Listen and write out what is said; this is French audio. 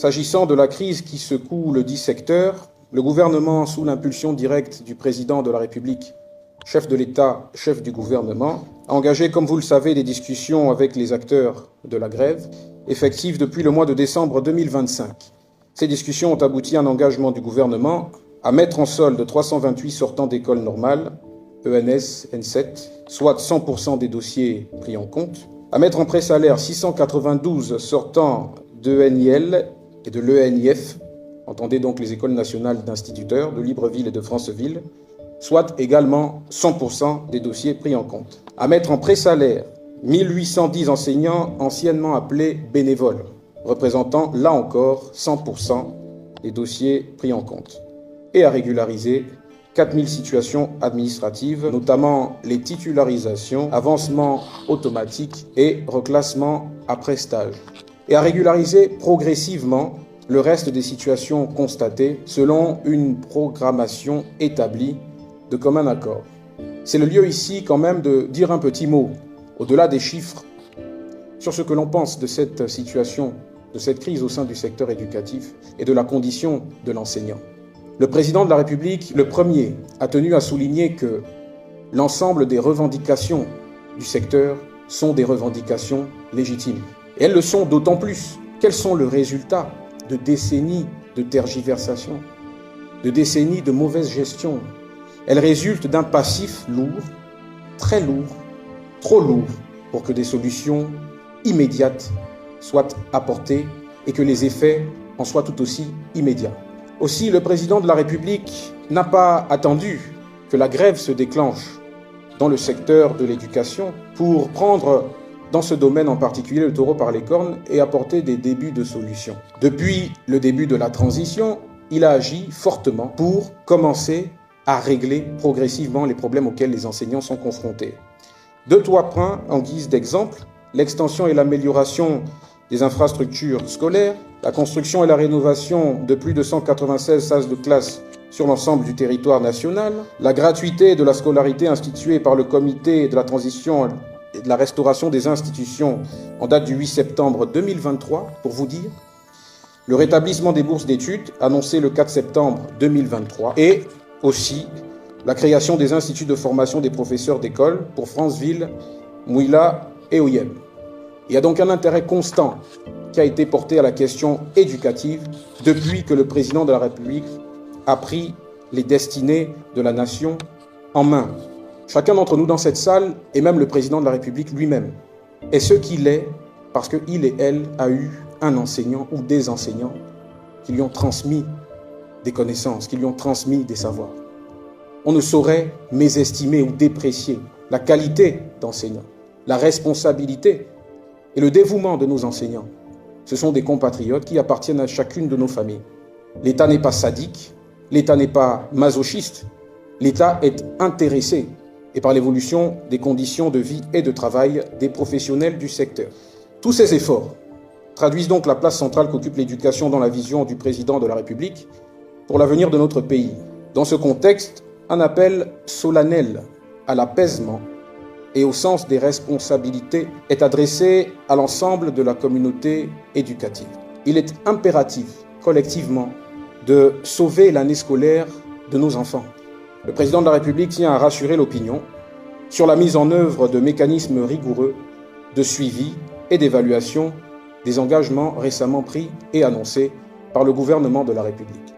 S'agissant de la crise qui secoue le dit secteur, le gouvernement, sous l'impulsion directe du président de la République, chef de l'État, chef du gouvernement, a engagé, comme vous le savez, des discussions avec les acteurs de la grève, effectives depuis le mois de décembre 2025. Ces discussions ont abouti à un engagement du gouvernement à mettre en solde 328 sortants d'écoles normales, ENS, N7, soit 100% des dossiers pris en compte, à mettre en pré-salaire 692 sortants d'ENIL et de l'ENIF, entendez donc les écoles nationales d'instituteurs de Libreville et de Franceville, soit également 100% des dossiers pris en compte. À mettre en pré-salaire 1810 enseignants anciennement appelés bénévoles, représentant là encore 100% des dossiers pris en compte. Et à régulariser 4000 situations administratives, notamment les titularisations, avancements automatiques et reclassements après stage. Et à régulariser progressivement le reste des situations constatées selon une programmation établie de commun accord. C'est le lieu ici quand même de dire un petit mot, au-delà des chiffres, sur ce que l'on pense de cette situation, de cette crise au sein du secteur éducatif et de la condition de l'enseignant. Le président de la République, le premier, a tenu à souligner que l'ensemble des revendications du secteur sont des revendications légitimes. Et elles le sont d'autant plus qu'elles sont le résultat de décennies de tergiversation, de décennies de mauvaise gestion. Elles résultent d'un passif lourd, très lourd, trop lourd pour que des solutions immédiates soient apportées et que les effets en soient tout aussi immédiats. Aussi, le président de la République n'a pas attendu que la grève se déclenche dans le secteur de l'éducation pour prendre dans ce domaine en particulier le taureau par les cornes et apporter des débuts de solutions. Depuis le début de la transition, il a agi fortement pour commencer à régler progressivement les problèmes auxquels les enseignants sont confrontés. 2-3 points en guise d'exemple: l'extension et l'amélioration des infrastructures scolaires, la construction et la rénovation de plus de 196 salles de classe sur l'ensemble du territoire national, la gratuité de la scolarité instituée par le comité de la transition et de la restauration des institutions en date du 8 septembre 2023, pour vous dire, le rétablissement des bourses d'études annoncé le 4 septembre 2023 et aussi la création des instituts de formation des professeurs d'école pour Franceville, Mouila et Oyem. Il y a donc un intérêt constant qui a été porté à la question éducative depuis que le président de la République a pris les destinées de la nation en main. Chacun d'entre nous dans cette salle, et même le président de la République lui-même, est ce qu'il est parce qu'il et elle a eu un enseignant ou des enseignants qui lui ont transmis des connaissances, qui lui ont transmis des savoirs. On ne saurait mésestimer ou déprécier la qualité d'enseignant, la responsabilité et le dévouement de nos enseignants. Ce sont des compatriotes qui appartiennent à chacune de nos familles. L'État n'est pas sadique, l'État n'est pas masochiste, l'État est intéressé et par l'évolution des conditions de vie et de travail des professionnels du secteur. Tous ces efforts traduisent donc la place centrale qu'occupe l'éducation dans la vision du président de la République pour l'avenir de notre pays. Dans ce contexte, un appel solennel à l'apaisement et au sens des responsabilités est adressé à l'ensemble de la communauté éducative. Il est impératif, collectivement, de sauver l'année scolaire de nos enfants. Le président de la République tient à rassurer l'opinion sur la mise en œuvre de mécanismes rigoureux de suivi et d'évaluation des engagements récemment pris et annoncés par le gouvernement de la République.